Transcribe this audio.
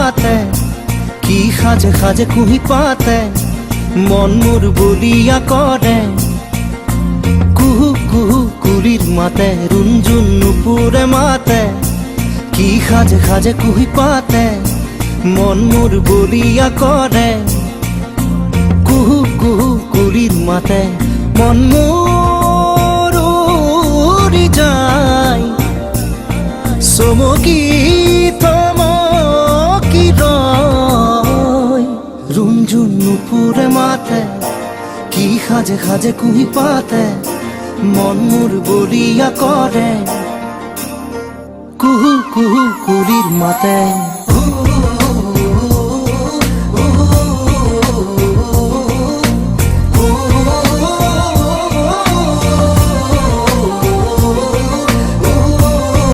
মাতে কি সাজে সাজে কুহি পাতে মন মোর বলিয়া করে কুহু কুহু কুলির মাতে রুনঝুন নুপুরে মাতে কি সাজে সাজে কুহি পাতে মন মোর বলিয়া করে কুহু কুহু কুলির মাতে মন মোর উড়ি যায় চমকি থমকি রয় রুনঝুন নুপুরে মাতে কি সাজে সাজে কুহি পাতে মন মোর বলিয়া করে কুহু কুহু কুলির মাতে।